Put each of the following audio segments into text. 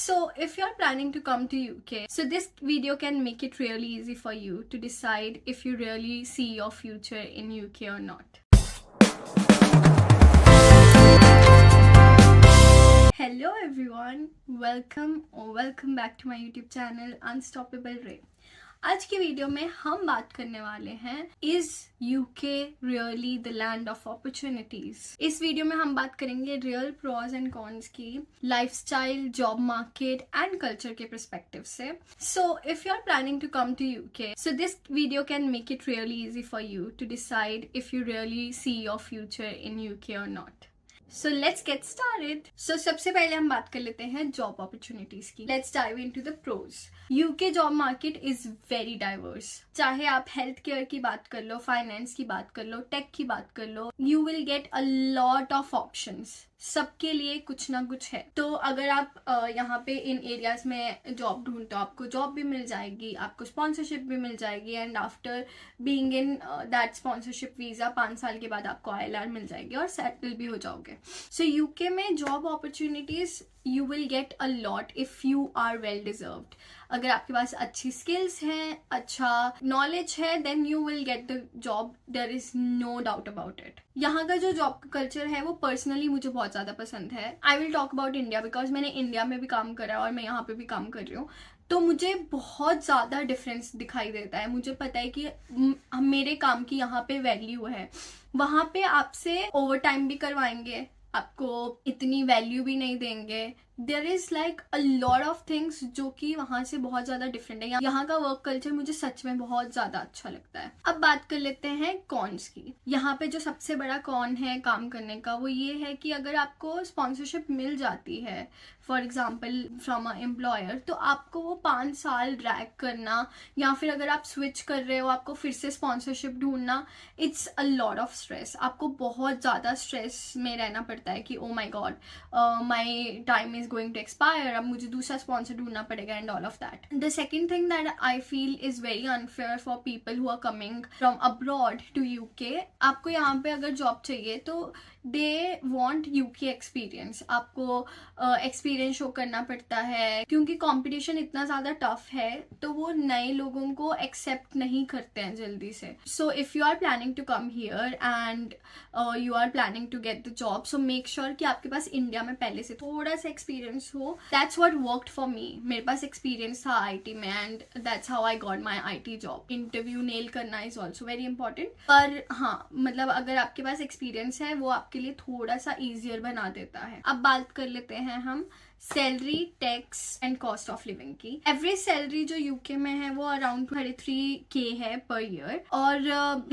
So if you're planning to come to UK, so this video can make it really easy for you to decide if you really see your future in UK or not. Hello everyone, welcome back to my YouTube channel Unstoppable Ray. आज की video में हम बात करने वाले हैं is UK really the land of opportunities. इस video में हम बात करेंगे रियल प्रोज एंड कॉन्स की, lifestyle, job market and culture के पर्सपेक्टिव से। So if you are planning to come to UK, so this video can make it really easy for you to decide if you really see your future in UK और not. So let's get started. So सबसे पहले हम बात कर लेते हैं job opportunities की। Let's dive into the pros. UK job market is very diverse. चाहे आप हेल्थ केयर की बात कर लो, फाइनेंस की बात कर लो, टेक की बात कर लो, you will get a lot of options. सबके लिए कुछ ना कुछ है। तो अगर आप यहाँ पे इन एरियाज में जॉब ढूंढते हो, आपको जॉब भी मिल जाएगी, आपको स्पॉन्सरशिप भी मिल जाएगी, and after being in that sponsorship visa 5 साल के बाद आपको ILR मिल जाएगी और सेटल भी हो जाओगे। सो यूके में job opportunities you will get a lot if you are well deserved. अगर आपके पास अच्छी skills हैं, अच्छा knowledge है, then you will get the job. There is no doubt about it. यहाँ का जो जॉब का कल्चर है वो पर्सनली मुझे बहुत ज़्यादा पसंद है। I will talk about India because मैंने इंडिया में भी काम करा है और मैं यहाँ पे भी काम कर रही हूँ, तो मुझे बहुत ज़्यादा डिफरेंस दिखाई देता है। मुझे पता है कि मेरे काम की यहाँ पे वैल्यू है। वहाँ पे आपसे ओवर टाइम भी करवाएंगे, आपको इतनी वैल्यू भी नहीं देंगे। There is like a lot of things जो कि वहाँ से बहुत ज़्यादा डिफरेंट है। यहाँ का वर्क कल्चर मुझे सच में बहुत ज़्यादा अच्छा लगता है। अब बात कर लेते हैं कॉन्स की। यहाँ पे जो सबसे बड़ा कॉन है काम करने का वो ये है कि अगर आपको स्पॉन्सरशिप मिल जाती है for example from a employer, तो आपको वो 5 साल ड्रैग करना, या फिर अगर आप स्विच कर रहे हो आपको फिर से स्पॉन्सरशिप ढूंढना, it's a lot of stress. आपको बहुत ज़्यादा स्ट्रेस में रहना पड़ता है कि oh my God, my time is going to expire, अब मुझे दूसरा स्पॉन्सर ढूंढना पड़ेगा and all of that. The second thing that I feel is very unfair for people who are coming from abroad to UK. आपको यहाँ पे अगर job चाहिए तो दे वॉन्ट यूके एक्सपीरियंस। आपको एक्सपीरियंस शो करना पड़ता है क्योंकि कंपटीशन इतना ज़्यादा टफ है, तो वो नए लोगों को एक्सेप्ट नहीं करते हैं जल्दी से। So if you are planning to come here and you are planning to get the job, so make sure कि आपके पास इंडिया में पहले से थोड़ा सा एक्सपीरियंस हो। That's what worked for me. मेरे पास एक्सपीरियंस था IT में and that's how I got my IT job. Interview nail करना इज ऑल्सो वेरी इंपॉर्टेंट, पर हाँ, मतलब अगर आपके पास एक्सपीरियंस है वो आपके लिए थोड़ा सा ईजियर बना देता है। अब बात कर लेते हैं हम salary, tax and cost of living की। एवरेज सैलरी जो यूके में है वो अराउंड 33K है पर ईयर, और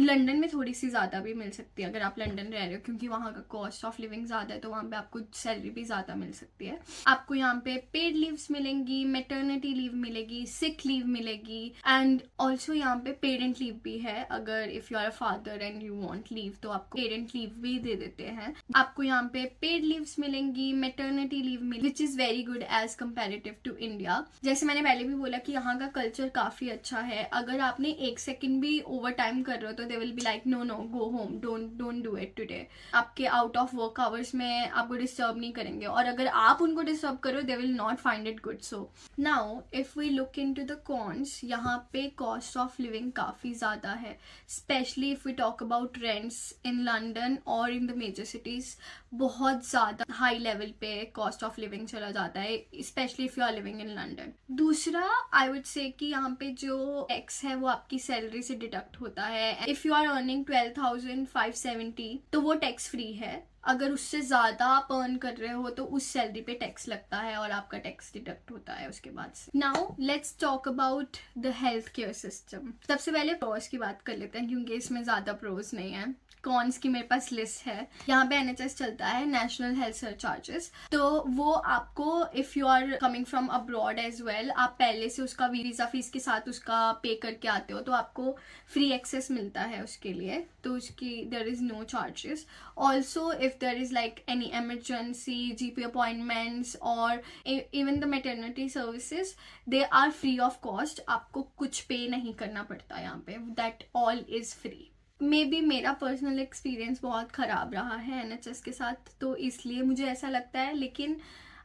लंदन में थोड़ी सी ज़्यादा भी मिल सकती है अगर आप लंदन रह रहे हो, क्योंकि वहाँ का कॉस्ट ऑफ लिविंग ज़्यादा है, तो वहाँ पे आपको सैलरी भी ज़्यादा मिल सकती है। आपको यहाँ पे पेड लीव्स मिलेंगी, मेटर्निटी लीव मिलेगी, सिक लीव मिलेगी, एंड ऑल्सो यहाँ पे पेरेंट लीव भी है। अगर if you are a father and you want leave तो आपको पेरेंट लीव भी दे देते हैं। आपको यहाँ पे पेड लीव्स मिलेंगी, मेटर्निटी लीव मिलेगी, which is very good as comparative to India. जैसे मैंने पहले भी बोला कि यहाँ का कल्चर काफी अच्छा है। अगर आपने 1 सेकंड भी ओवर टाइम कर रहे हो तो they will be like no go home, don't do it today. आपके आउट ऑफ वर्क आवर्स में आपको डिस्टर्ब नहीं करेंगे, और अगर आप उनको डिस्टर्ब करो they will not find it good. So now if we look into the cons, यहाँ पे कॉस्ट ऑफ लिविंग काफी ज्यादा है, specially if we talk about rents in London और इन द मेजर सिटीज। बहुत ज्यादा हाई लेवल पे cost of living चला जाता है, specially if you are living in London. दूसरा, आई वुड से कि यहाँ पे जो टैक्स है वो आपकी सैलरी से डिडक्ट होता है। इफ यू आर अर्निंग 12,570 तो वो टैक्स फ्री है। अगर उससे ज्यादा आप अर्न कर रहे हो तो उस सैलरी पे टैक्स लगता है और आपका टैक्स डिडक्ट होता है उसके बाद से। Now let's talk about the health care system. सबसे पहले प्रोज की बात कर लेते हैं क्योंकि इसमें ज्यादा प्रोज नहीं है। कॉन्स की मेरे पास लिस्ट है। यहाँ पे NHS चलता है, नेशनल हेल्थ सरचार्जेस, तो वो आपको if you are coming from abroad as well, आप पहले से उसका वीजा फीस के साथ उसका पे करके आते हो तो आपको फ्री एक्सेस मिलता है उसके लिए, तो उसकी there is no charges. Also if there is like any emergency, GP appointments और even the maternity services, they are free of cost. आपको कुछ पे नहीं करना पड़ता यहाँ पे, that all is free. May be मेरा पर्सनल एक्सपीरियंस बहुत ख़राब रहा है NHS के साथ, तो इसलिए मुझे ऐसा लगता है, लेकिन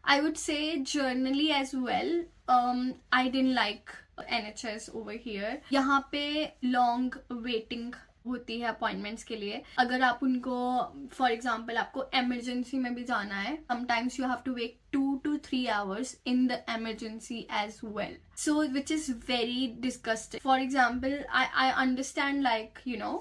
I would say generally as well, I didn't like NHS over here. यहाँ पे long waiting होती है अपॉइंटमेंट्स के लिए. अगर आप उनको फॉर एग्जाम्पल आपको इमरजेंसी में भी जाना है, sometimes you have to wait 2 to 3 hours in the emergency as well, so which is very disgusting. For example, I understand, like, you know,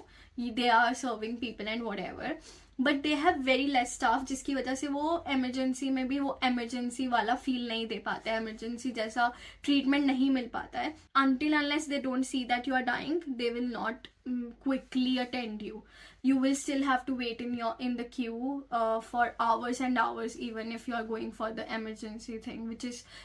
they are serving people and whatever, but they have very less staff, जिसकी वजह से वो emergency में भी वो emergency वाला feel नहीं दे पाते हैं, इमरजेंसी जैसा ट्रीटमेंट नहीं मिल पाता है. until unless they don't see that you are dying, they will not quickly attend you. You will still have to wait in the queue for hours and hours, even if you are going for the emergency thing,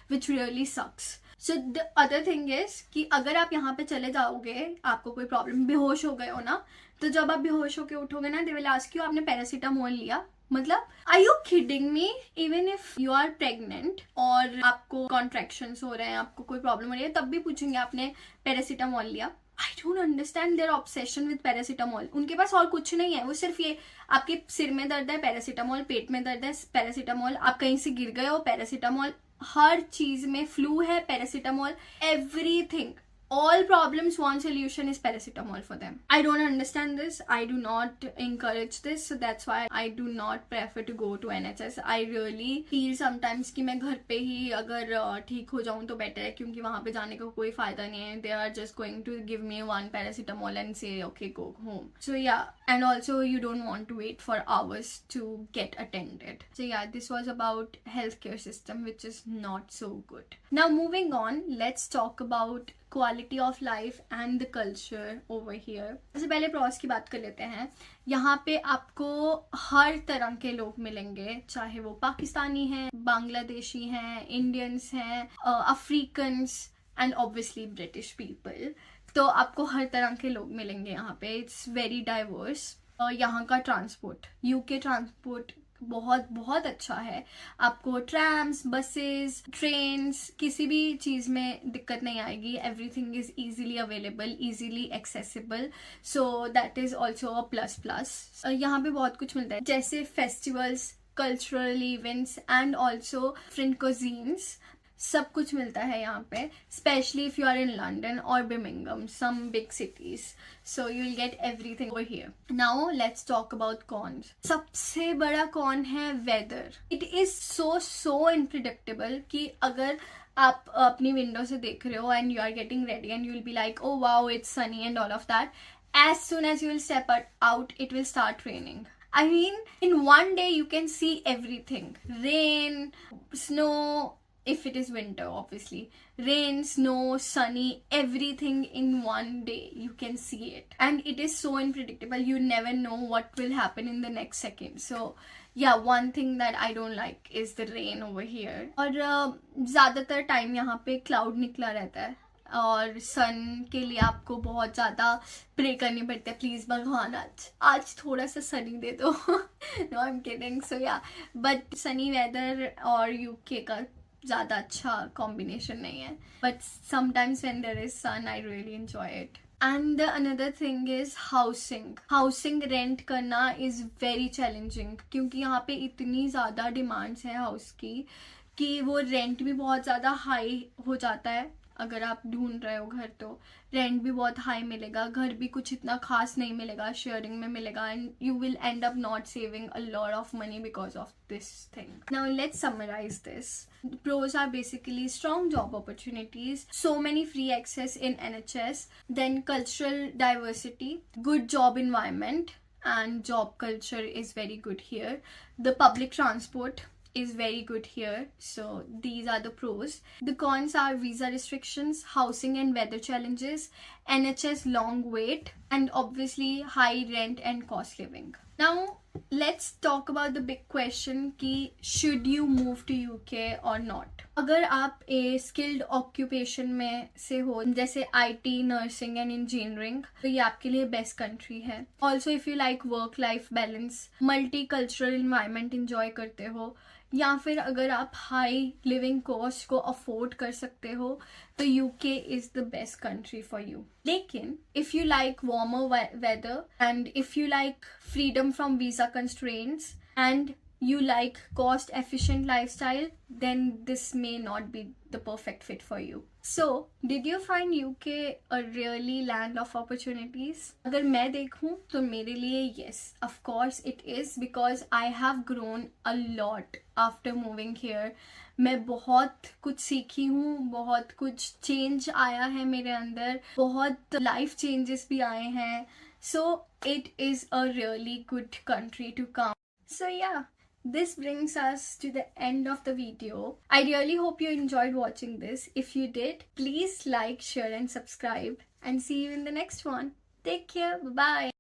which really sucks. So the other thing is कि अगर आप यहाँ पे चले जाओगे, आपको कोई problem, बेहोश हो गए हो ना, तो जब आप बेहोश होके उठोगे ना, दे विल आस्क यू आपने पैरासीटामोल लिया. मतलब are you kidding me? Even if you are pregnant और आपको कॉन्ट्रैक्शंस हो रहे हैं, आपको कोई प्रॉब्लम हो रही है, तब भी पूछेंगे आपने पैरासीटामोल लिया. I don't understand their obsession with paracetamol. उनके पास और कुछ नहीं है, वो सिर्फ ये आपके सिर में दर्द है पैरासीटामोल, पेट में दर्द है पैरासीटामोल, आप कहीं से गिर गए हो पैरासीटामोल, हर चीज में फ्लू है paracetamol, everything. All problems, one solution is paracetamol for them. I don't understand this. I do not encourage this. So that's why I do not prefer to go to NHS. I really feel sometimes कि मैं घर पे ही अगर ठीक हो जाऊँ तो better है, क्योंकि वहाँ पे जाने का कोई फायदा नहीं है. They are just going to give me one paracetamol and say okay, go home. So yeah, and also you don't want to wait for hours to get attended. So yeah, this was about healthcare system, which is not so good. Now moving on, let's talk about quality of life and the culture over here. सबसे पहले pros की बात कर लेते हैं. यहाँ पे आपको हर तरह के लोग मिलेंगे, चाहे वो पाकिस्तानी हैं, बांग्लादेशी हैं, इंडियंस हैं, Africans and obviously British people. तो आपको हर तरह के लोग मिलेंगे यहाँ पे. It's very diverse. यहाँ का ट्रांसपोर्ट, यूके ट्रांसपोर्ट बहुत बहुत अच्छा है. आपको ट्रैम्स, बसेस, ट्रेन्स, किसी भी चीज़ में दिक्कत नहीं आएगी. Everything is easily available, easily accessible, so that is also a plus plus. यहाँ पे बहुत कुछ मिलता है, जैसे festivals, cultural events and also different cuisines. सब कुछ मिलता है यहाँ पे, specially if you are in London और Birmingham, some big cities. So you will get everything over here. Now let's talk about cons. सबसे बड़ा कॉन है weather. It is so unpredictable कि अगर आप अपनी विंडो से देख रहे हो and you are getting ready and you will be like oh wow it's sunny and all of that, as soon as you will step out, it will start raining. I mean, in one day you can see everything. Rain, snow, if it is winter, obviously. Rain, snow, sunny, everything in one day. You can see it. And it is so unpredictable. You never know what will happen in the next second. So, yeah, one thing that I don't like is the rain over here. और ज़्यादातर time यहाँ पे cloud निकला रहता है और सन के लिए आपको बहुत ज़्यादा प्रे करनी पड़ती है. प्लीज़ भगवान आज थोड़ा सा सनी दे दो. No I am kidding. So yeah, but sunny weather और यूके का ज़्यादा अच्छा कॉम्बिनेशन नहीं है. But sometimes when there is sun I really enjoy it. And another thing is housing rent करना इज़ वेरी चैलेंजिंग, क्योंकि यहाँ पे इतनी ज़्यादा डिमांड्स है हाउस की कि वो रेंट भी बहुत ज़्यादा हाई हो जाता है. अगर आप ढूंढ रहे हो घर तो रेंट भी बहुत हाई मिलेगा, घर भी कुछ इतना खास नहीं मिलेगा, शेयरिंग में मिलेगा, and you will end up not saving a lot of money because of this thing. Now let's summarise this. Pros are basically strong job opportunities, so many free access in NHS, then cultural diversity, good job environment, and job culture is very good here. The public transport is very good here, so these are the pros. The cons are visa restrictions, housing and weather challenges, NHS long wait, and obviously high rent and cost living. Now let's talk about the big question कि should you move to UK or not. अगर आप a skilled occupation में से हो, जैसे IT, nursing and engineering, तो ये आपके लिए best country है. Also if you like work life balance, multicultural environment enjoy करते हो, या फिर अगर आप हाई लिविंग कॉस्ट को अफोर्ड कर सकते हो, तो UK is the best country for you. लेकिन if you like warmer weather and if you like freedom from visa constraints and you like cost efficient lifestyle, then this may not be the perfect fit for you. So did you find UK a really land of opportunities? अगर मैं देखूं तो मेरे लिए yes, of course it is, because I have grown a lot after moving here. मैं बहुत कुछ सीखी हूँ, बहुत कुछ चेंज आया है मेरे अंदर, बहुत लाइफ चेंजेस भी आए हैं. So it is a really good country to come. So yeah, this brings us to the end of the video. I really hope you enjoyed watching this. If you did, please like, share and subscribe, and see you in the next one. Take care. Bye bye.